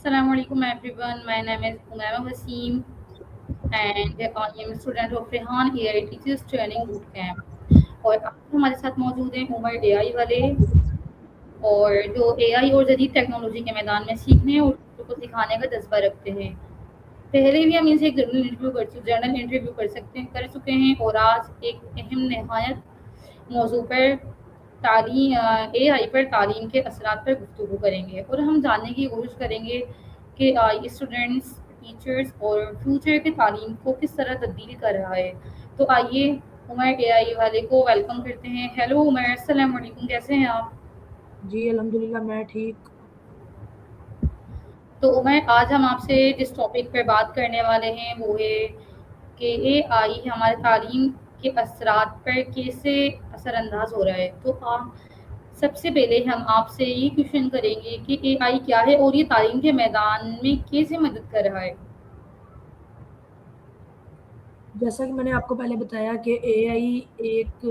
Assalamu alaikum everyone. My name is Umaima Waseem and I am a student of Rehan AI Teachers Training Bootcamp. और आज हमारे साथ मौजूद हैं Umar AI वाले और जो एआई और जदीद टेक्नोलॉजी के मैदान में सीखने और दूसरों को सिखाने का जज्बा रखते हैं। पहले भी हम इनसे एक जर्नल इंटरव्यू कर चुके हैं और आज एक अहम नहायत मौजू पर एआई पर तालीम के असरात पर गुफ्तगू करेंगे और हम जानने की कोशिश करेंगे कि आई स्टूडेंट्स, टीचर्स और फ्यूचर की तालीम को किस तरह तब्दील कर रहा है। तो आइए उमर एआई वाले को वेलकम करते हैं। हेलो उमर, अस्सलाम वालेकुम, कैसे हैं आप? जी अल्हम्दुलिल्लाह मैं ठीक। तो उमर, आज हम आपसे जिस टॉपिक पर बात करने वाले हैं वो है कि एआई हमारे तालीम के असरात पर कैसे असरअंदाज हो रहा है। तो आप सबसे पहले हम आपसे ये क्वेश्चन करेंगे कि एआई क्या है और ये तालीम के मैदान में कैसे मदद कर रहा है। जैसा कि मैंने आपको पहले बताया कि एआई एक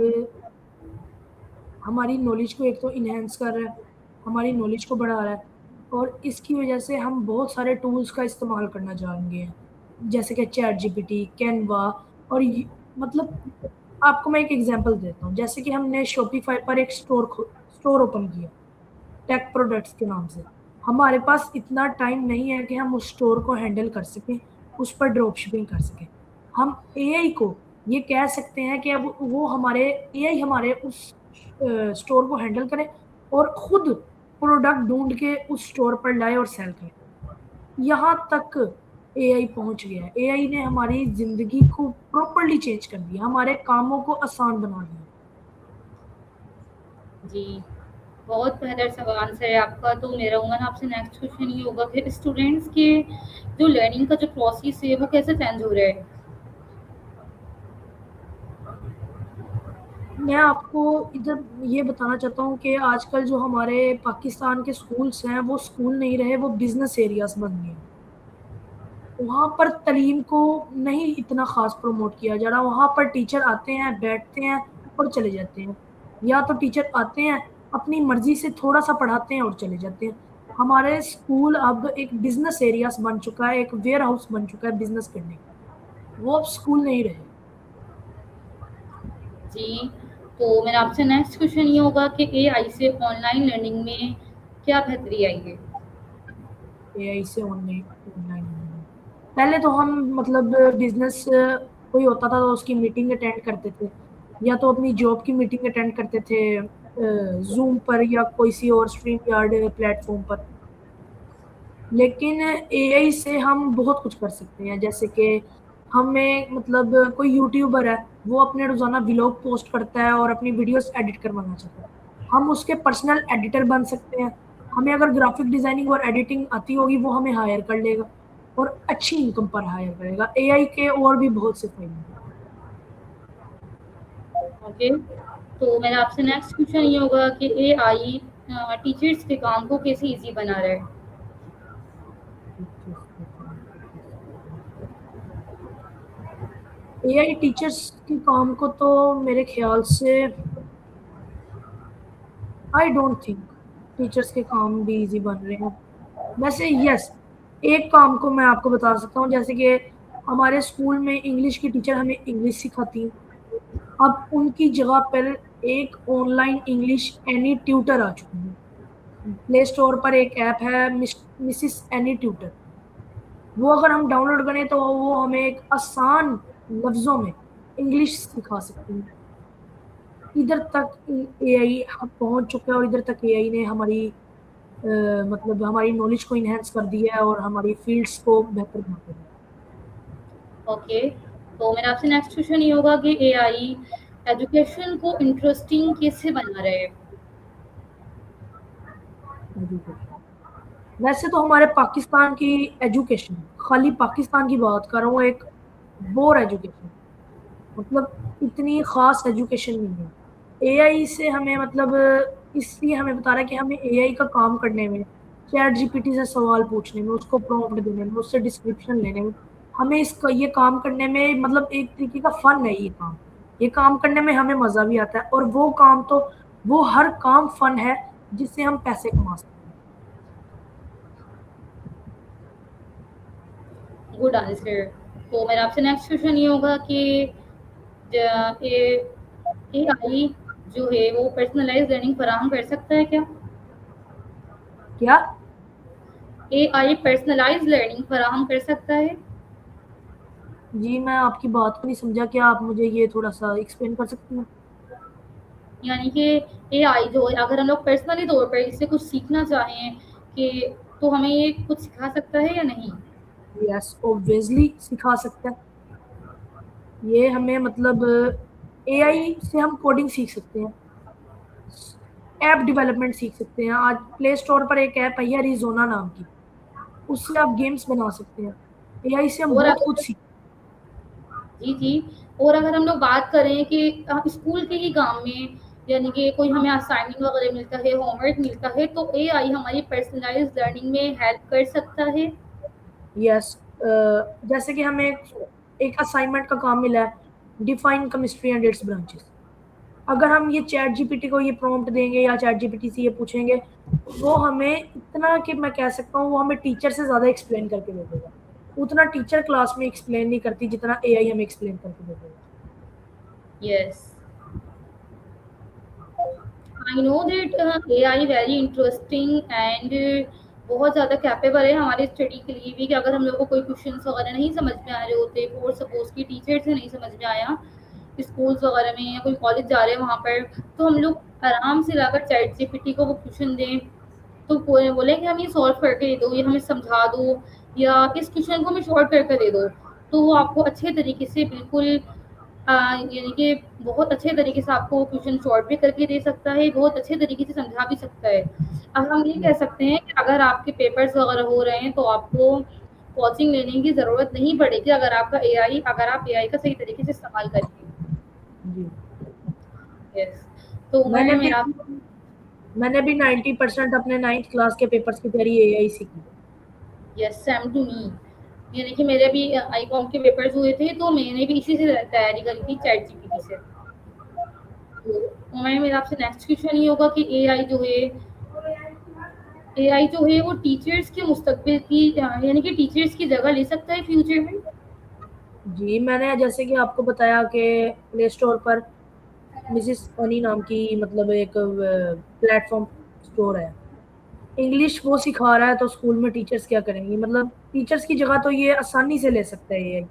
हमारी नॉलेज को एक तो इन्हेंस कर रहा है, हमारी नॉलेज को बढ़ा रहा है और इसकी वजह से हम बहुत सारे टूल्स का इस्तेमाल करना जानेंगे हैं, जैसे कि चैट जीपीटी, कैनवा और मतलब आपको मैं एक एग्जांपल देता हूँ। जैसे कि हमने शॉपिफाई पर एक स्टोर ओपन किया टेक प्रोडक्ट्स के नाम से। हमारे पास इतना टाइम नहीं है कि हम उस स्टोर को हैंडल कर सकें, उस पर ड्रॉप शिपिंग कर सकें। हम एआई को ये कह सकते हैं कि अब वो हमारे एआई हमारे उस स्टोर को हैंडल करे और खुद प्रोडक्ट ढूंढ के उस स्टोर पर लाए और सेल करे। यहाँ तक एआई पहुंच गया है। एआई ने हमारी जिंदगी को प्रॉपरली चेंज कर दिया, हमारे कामों को आसान बना दिया। जी, बहुत बेहतर सवाल आंसर है आपका। तो मेरा उमर आपसे नेक्स्ट क्वेश्चन ये होगा कि स्टूडेंट्स के जो लर्निंग का जो प्रोसेस है वो कैसे चेंज हो रहा है। मैं आपको इधर ये बताना चाहता हूँ कि आजकल जो हमारे पाकिस्तान के स्कूल्स हैं वो स्कूल नहीं रहे, वो बिजनेस एरियाज बन गए हैं। वहाँ पर तालीम को नहीं इतना खास प्रमोट किया जा रहा। वहाँ पर टीचर आते हैं, बैठते हैं और चले जाते हैं, या तो टीचर आते हैं अपनी मर्जी से थोड़ा सा पढ़ाते हैं और चले जाते हैं। हमारे स्कूल अब एक बिजनेस एरियाज बन चुका है, एक वेयर हाउस बन चुका है बिजनेस करने का। वो अब स्कूल नहीं रहे। जी, तो मेरा आपसे नेक्स्ट क्वेश्चन ये होगा कि एआई से ऑनलाइन लर्निंग में क्या बेहतरी आई है। एआई से ऑनलाइन ऑनलाइन पहले तो हम मतलब बिजनेस कोई होता था तो उसकी मीटिंग अटेंड करते थे, या तो अपनी जॉब की मीटिंग अटेंड करते थे जूम पर या कोई सी और स्ट्रीम यार्ड प्लेटफॉर्म पर। लेकिन एआई से हम बहुत कुछ कर सकते हैं, जैसे कि हमें मतलब कोई यूट्यूबर है, वो अपने रोजाना व्लॉग पोस्ट करता है और अपनी वीडियोस एडिट करवाना चाहता है, हम उसके पर्सनल एडिटर बन सकते हैं। हमें अगर ग्राफिक डिजाइनिंग और एडिटिंग आती होगी वो हमें हायर कर लेगा और अच्छी इनकम पर हायर करेगा। एआई के और भी बहुत से फायदे हैं। ओके, तो मेरा आपसे नेक्स्ट क्वेश्चन ये होगा कि एआई टीचर्स के काम को कैसे इजी बना रहा है। एआई टीचर्स के काम को तो मेरे ख्याल से आई डोंट थिंक टीचर्स के काम भी इजी बन रहे हैं। वैसे यस, एक काम को मैं आपको बता सकता हूँ, जैसे कि हमारे स्कूल में इंग्लिश की टीचर हमें इंग्लिश सिखाती हैं। अब उनकी जगह पर एक ऑनलाइन इंग्लिश एनी ट्यूटर आ चुकी है। प्ले स्टोर पर एक ऐप है मिसिस एनी ट्यूटर। वो अगर हम डाउनलोड करें तो वो हमें एक आसान लफ्जों में इंग्लिश सिखा सकती है। इधर तक एआई पहुंच चुका है और इधर तक एआई ने हमारी मतलब हमारी नॉलेज को इनहेंस कर दिया है और हमारी फील्ड्स को बेहतर बना दिया है। ओके, तो मेरा आपसे नेक्स्ट क्वेश्चन ये होगा कि एआई एजुकेशन को इंटरेस्टिंग कैसे बना रहा है। एजुकेशन, वैसे तो हमारे पाकिस्तान की एजुकेशन, खाली पाकिस्तान की बात कर रहा हूँ, एक बोर एजुकेशन, मतलब इतनी खास एजुकेशन नहीं है। एआई से हमें मतलब इसलिए हमें बता रहा है कि हमें एआई का काम करने में, चैट जीपीटी से सवाल पूछने में, उसको प्रॉम्प्ट देने में, उससे डिस्क्रिप्शन लेने में, हमें इसका ये काम करने में मतलब एक तरीके का फन है। ये काम करने में हमें मजा भी आता है और वो काम तो वो हर काम फन है जिससे हम पैसे कमा सकते हैं। Good answer. तो मेरा आपसे नेक्स्ट क्वेश्चन ये होगा कि एआई जो है वो पर्सनलाइज्ड लर्निंग फराहम कर सकता है क्या? क्या? एआई पर्सनलाइज्ड लर्निंग फराहम कर सकता है? जी मैं आपकी बात को नहीं समझा, क्या आप मुझे ये थोड़ा सा एक्सप्लेन कर सकते हैं? यानी कि एआई जो है अगर हम लोग पर्सनली तौर पर इससे कुछ सीखना चाहें कि तो हमें ये कुछ सिखा सकता है या नहीं? यस ऑब्वियसली सिखा सकता है। ये हमें मतलब एआई से हम कोडिंग सीख सकते हैं, ऐप डेवलपमेंट सीख सकते हैं। आज प्ले स्टोर पर एक ऐप है रिजोना नाम की, उससे आप गेम्स बना सकते हैं। एआई से हम और बहुत अगर कुछ सीख। जी, जी। और अगर हम लोग बात करें कि स्कूल के ही काम में यानी कि कोई हमें असाइनमेंट वगैरह मिलता है, होमवर्क मिलता है, तो एआई हमारी पर्सनलाइज़्ड लर्निंग में हेल्प कर सकता है? यस जैसे कि हमें एक असाइनमेंट का काम मिला है, define chemistry and it's branches. अगर हम ये चैट जीपीटी को ये प्रॉम्प्ट देंगे या चैट जीपीटी से ये पूछेंगे, वो हमें इतना कि मैं कह सकता हूँ वो हमें टीचर से ज्यादा एक्सप्लेन करके दे देगा। उतना टीचर क्लास में एक्सप्लेन नहीं करती जितना एआई हमें एक्सप्लेन करके दे देगा। Yes. I know that AI very interesting and बहुत ज़्यादा कैपेबल है हमारे स्टडी के लिए भी कि अगर हम लोग को कोई क्वेश्चंस वगैरह नहीं समझ में आ रहे होते, फॉर सपोज कि टीचर से नहीं समझ में आया स्कूल्स वगैरह में या कोई कॉलेज जा रहे हैं वहाँ पर, तो हम लोग आराम से लाकर चैट जीपीटी को वो क्वेश्चन दें, तो बोले कि हम ये सॉल्व करके दे दो, ये हमें समझा दो, या इस क्वेश्चन को हमें शॉर्ट करके दे दो, तो वो आपको अच्छे तरीके से बिल्कुल यानी कि बहुत अच्छे तरीके से आपको क्वेश्चन शॉर्ट भी करके दे सकता है, बहुत अच्छे तरीके से समझा भी सकता है। अब हम ये कह सकते हैं कि अगर आपके पेपर्स वगैरह हो रहे हैं तो आपको कोचिंग लेने की ज़रूरत नहीं पड़ेगी अगर आप एआई का सही तरीके से इस्तेमाल करेंगे। जी यस। तो मैंने मैं भी मेरा मैंने भी 90% अपने 9th क्लास के पेपर्स की तैयारी एआई से की। Yes same to me. यानी कि मेरे भी आईकॉम के पेपर्स हुए थे तो मैंने भी इसी से तैयारी करी थी चैट जीपीटी से। तो मैं मेरा आपसे नेक्स्ट क्वेश्चन ये होगा कि एआई जो है वो टीचर्स के मुस्तकबिल की यानी कि टीचर्स की जगह ले सकता है फ्यूचर में? जी मैंने जैसे कि आपको बताया कि प्ले स्टोर पर मिसिस अनी नाम की मतलब एक प्लेटफॉर्म स्टोर है, इंग्लिश वो सिखा रहा है, तो स्कूल में टीचर्स क्या करेंगे? मतलब टीचर्स की जगह तो ये आसानी से ले सकता है ये।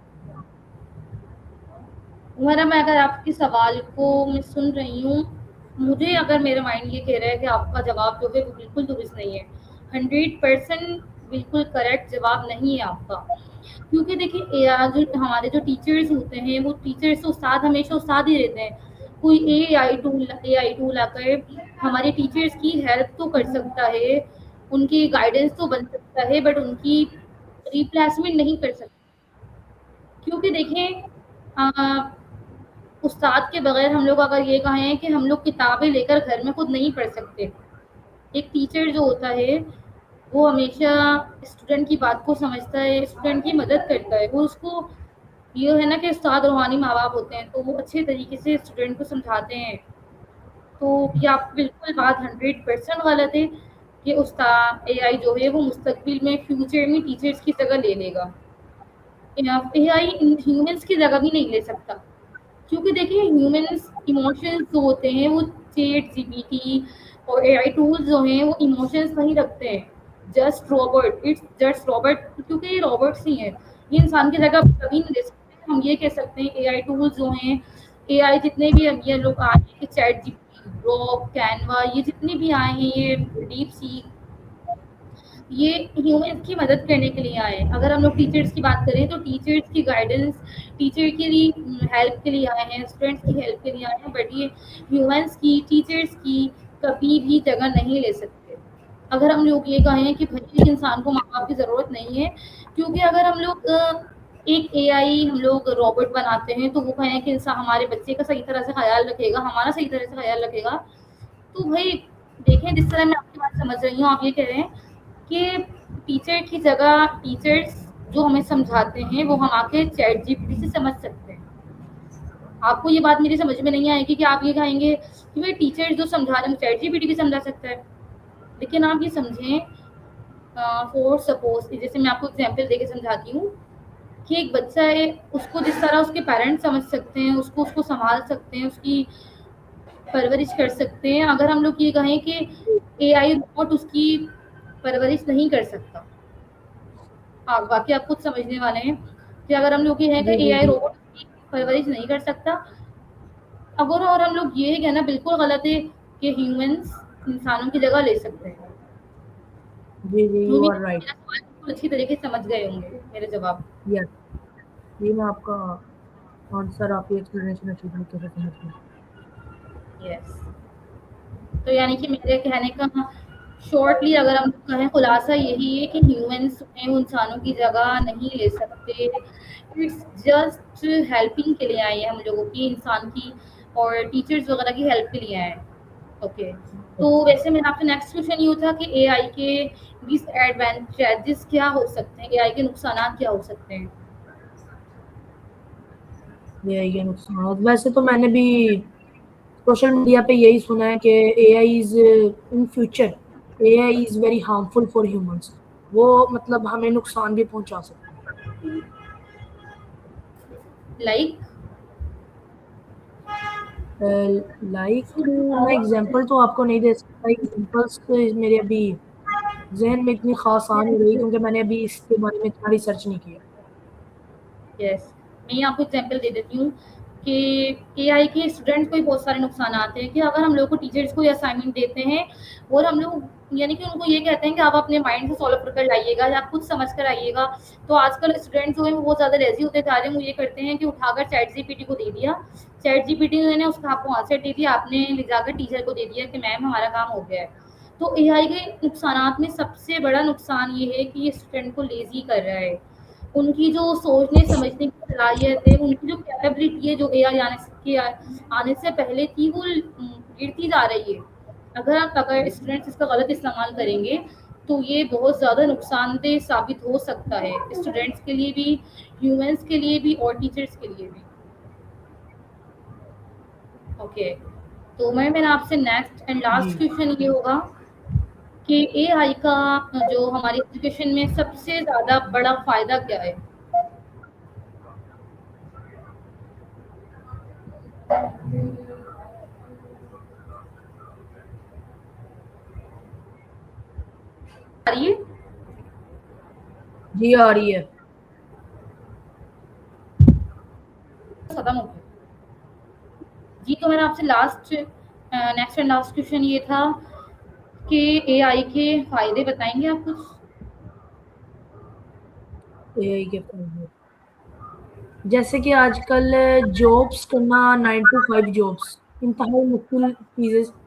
उमरा मैं अगर आपके सवाल को मैं सुन रही हूँ, मुझे अगर मेरा माइंड ये कह रहा है कि आपका जवाब जो है वो बिल्कुल दुरुस्त नहीं है, 100% बिल्कुल करेक्ट जवाब नहीं है आपका। क्योंकि देखिए जो हमारे जो टीचर्स होते हैं वो टीचर्स तो उस्ताद हमेशा उस्ताद ही रहते हैं। कोई एआई टूल आकर हमारे टीचर्स की हेल्प तो कर सकता है, उनकी गाइडेंस तो बन सकता है, बट उनकी रिप्लेसमेंट नहीं कर सकता। क्योंकि देखें उस्ताद के बगैर हम लोग अगर ये कहें कि हम लोग किताबें लेकर घर में खुद नहीं पढ़ सकते। एक टीचर जो होता है वो हमेशा स्टूडेंट की बात को समझता है, स्टूडेंट की मदद करता है, वो उसको ये है ना कि उस्ताद रूहानी माँ बाप होते हैं तो वो अच्छे तरीके से स्टूडेंट को समझाते हैं। तो ये आप बिल्कुल बात 100% गलत है कि उस्ताद एआई जो है वो मुस्तकबिल में फ्यूचर में टीचर्स की जगह ले लेगा। एआई ह्यूमंस की जगह भी नहीं ले सकता, क्योंकि देखिए ह्यूमंस इमोशंस जो होते हैं वो चैट जीपीटी और एआई टूल्स जो हैं वो इमोशंस नहीं रखते हैं। इट्स जस्ट रोबोट, क्योंकि ये रोबोट्स ही हैं, ये इंसान की जगह कभी नहीं ले सकते। हम ये कह सकते हैं एआई टूल्स जो हैं, एआई जितने भी अब ये लोग आए हैं, चैट जीपीटी, ग्रोक, कैनवा, ये जितने भी आए हैं, ये डीप सी, ये ह्यूमंस की मदद करने के लिए आए हैं। अगर हम लोग टीचर्स की बात करें तो टीचर्स की गाइडेंस, टीचर के लिए हेल्प के लिए आए हैं, स्टूडेंट्स की हेल्प के लिए आए हैं, बट ये ह्यूमंस की, टीचर्स की कभी भी जगह नहीं ले सकते। अगर हम लोग ये कहें कि भाई इंसान को माँ बाप की ज़रूरत नहीं है, क्योंकि अगर हम लोग एक एआई हम लोग रोबोट बनाते हैं तो वो कहें कि इंसान हमारे बच्चे का सही तरह से ख्याल रखेगा, हमारा सही तरह से ख्याल रखेगा, तो भाई देखें जिस तरह मैं आपकी बात समझ रही हूँ, आप ये कह रहे हैं कि टीचर की जगह टीचर्स जो हमें समझाते हैं वो हम आके चैट जीपीटी से समझ सकते हैं। आपको ये बात मेरी समझ में नहीं आएगी कि आप ये कहेंगे कि भाई टीचर जो समझा रहे हैं चैट जीपीटी भी समझा सकता है। लेकिन आप ये समझें, फॉर सपोज जैसे मैं आपको एग्जांपल देके समझाती हूँ کہ ایک بچہ ہے اس کو جس طرح اس کے پیرنٹس سمجھ سکتے ہیں، اس کو سنبھال سکتے ہیں، اس کی پرورش کر سکتے ہیں، اگر ہم لوگ یہ کہیں کہ اے آئی روبوٹ اس کی پرورش نہیں کر سکتا، باقی آپ خود سمجھنے والے ہیں کہ اگر ہم لوگ یہ ہے کہ جی اے جی آئی جی روبوٹ کی پرورش نہیں کر سکتا، اگر اور ہم لوگ یہ کہنا بالکل غلط ہے کہ ہیومنس انسانوں کی جگہ لے سکتے ہیں. جی جی یو امید آر ہے کہ رائٹ. میرا سوال بالکل اچھی طریقے سے سمجھ گئے ہوں گے میرے جواب. یس، یہ میں آپ کا آنسر، آپ کی ایکسپلینیشن اچھی طریقے سے سمجھ گیا. یس. تو یعنی کہ میرے کہنے کا شارٹلی اگر ہم کہیں خلاصہ یہی ہے کہ ہیومنس انسانوں کی جگہ نہیں لے سکتے. اٹس جسٹ ہیلپنگ کے لیے آئے ہیں ہم لوگوں کی، انسان کی اور ٹیچرز وغیرہ کی ہیلپ کے لیے آئے ہیں. اوکے. تو ویسے میرا آپ سے نیکسٹ کوشچن یہ تھا کہ اے آئی کے ڈس ایڈوانٹیجز کیا ہو سکتے ہیں، اے آئی کے نقصانات کیا ہو سکتے ہیں؟ یہ نقصانات ویسے تو میں نے بھی سوشل میڈیا پہ یہی سنا ہے کہ A I is in future A I is very harmful for humans. وہ مطلب ہمیں نقصان بھی پہنچا سکتا ہے. لائک لائک میں اگزامپل تو آپ کو نہیں دے سکتا. اگزامپلس میرے ابھی ذہن میں اتنی خاص آ نہیں رہی کیونکہ میں نے ابھی اس کے بارے میں اتنا ریسرچ نہیں کیا. یس. میں آپ کو ایگزامپل دے دیتی ہوں کہ اے آئی کے اسٹوڈنٹ کو بھی بہت سارے نقصانات ہیں کہ اگر ہم لوگ کو ٹیچرس کو اسائنمنٹ دیتے ہیں اور ہم لوگ یعنی کہ ان کو یہ کہتے ہیں کہ آپ اپنے مائنڈ سے سالو کر لائیے گا یا آپ خود سمجھ کر آئیے گا، تو آج کل اسٹوڈنٹ جو ہیں وہ بہت زیادہ لیزی ہوتے جا رہے ہیں. وہ یہ کرتے ہیں کہ اٹھا کر چیٹ جی پی ٹی کو دے دیا، چیٹ جی پی ٹی نے اس کا آپ کو آنسر دے دیا، آپ نے لے جا کر ٹیچر کو دے دیا کہ میم ہمارا کام ہو گیا ہے. تو اے آئی کے نقصانات میں سب سے بڑا نقصان یہ ہے کہ یہ اسٹوڈنٹ کو لیزی کر رہا ہے. ان کی جو سوچنے سمجھنے کی صلاحیت ہے، ان کی جو کیپیبلٹی ہے جو اے آئی آنے سے پہلے تھی، وہ گرتی جا رہی ہے. اگر اسٹوڈینٹس اس کا غلط استعمال کریں گے تو یہ بہت زیادہ نقصان دہ ثابت ہو سکتا ہے، اسٹوڈینٹس کے لیے بھی، ہیومنس کے لیے بھی اور ٹیچرس کے لیے بھی. اوکے. تو میرا آپ سے نیکسٹ اینڈ جی لاسٹ کویشچن یہ ہوگا کہ اے آئی کا جو ہماری ایجوکیشن میں سب سے زیادہ بڑا فائدہ کیا ہے؟ آئیے جی آ رہی ہے. ختم ہو گیا. جی تو میرا آپ سے نیکسٹ اینڈ لاسٹ کویشچن یہ تھا کہ اے آئی کے فائدے بتائیں گے آپ کچھ؟ اے آئی کے فائدے جیسے کہ آج کل جابس کرنا 9 to 5 جابس انتہائی مشکل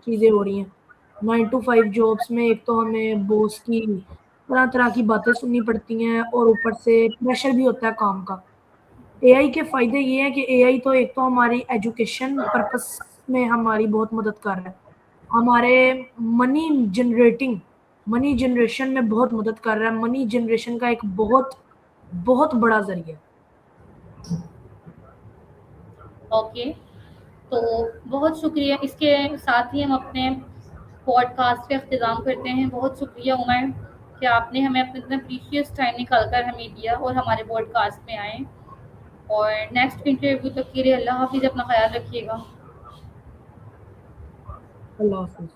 چیزیں ہو رہی ہیں. 9 to 5 جابس میں ایک تو ہمیں باس کی طرح طرح کی باتیں سننی پڑتی ہیں اور اوپر سے پریشر بھی ہوتا ہے کام کا. اے آئی کے فائدے یہ ہیں کہ اے آئی تو ایک تو ہماری ایجوکیشن پرپس میں ہماری بہت مدد کر رہا ہے. ہمارے منی منی جنریشن میں بہت مدد کر رہا ہے. منی جنریشن کا ایک بہت بہت بڑا ذریعہ. اوکے. تو بہت شکریہ. اس کے ساتھ ہی ہم اپنے پوڈ کاسٹ کا اختتام کرتے ہیں. بہت شکریہ عمر کہ آپ نے ہمیں اپنا اتنا پریشیس ٹائم نکال کر ہمیں دیا اور ہمارے پوڈ کاسٹ میں آئے. اور نیکسٹ انٹرویو تک کے لیے اللہ حافظ. اپنا خیال رکھیے گا. اللہ حافظ.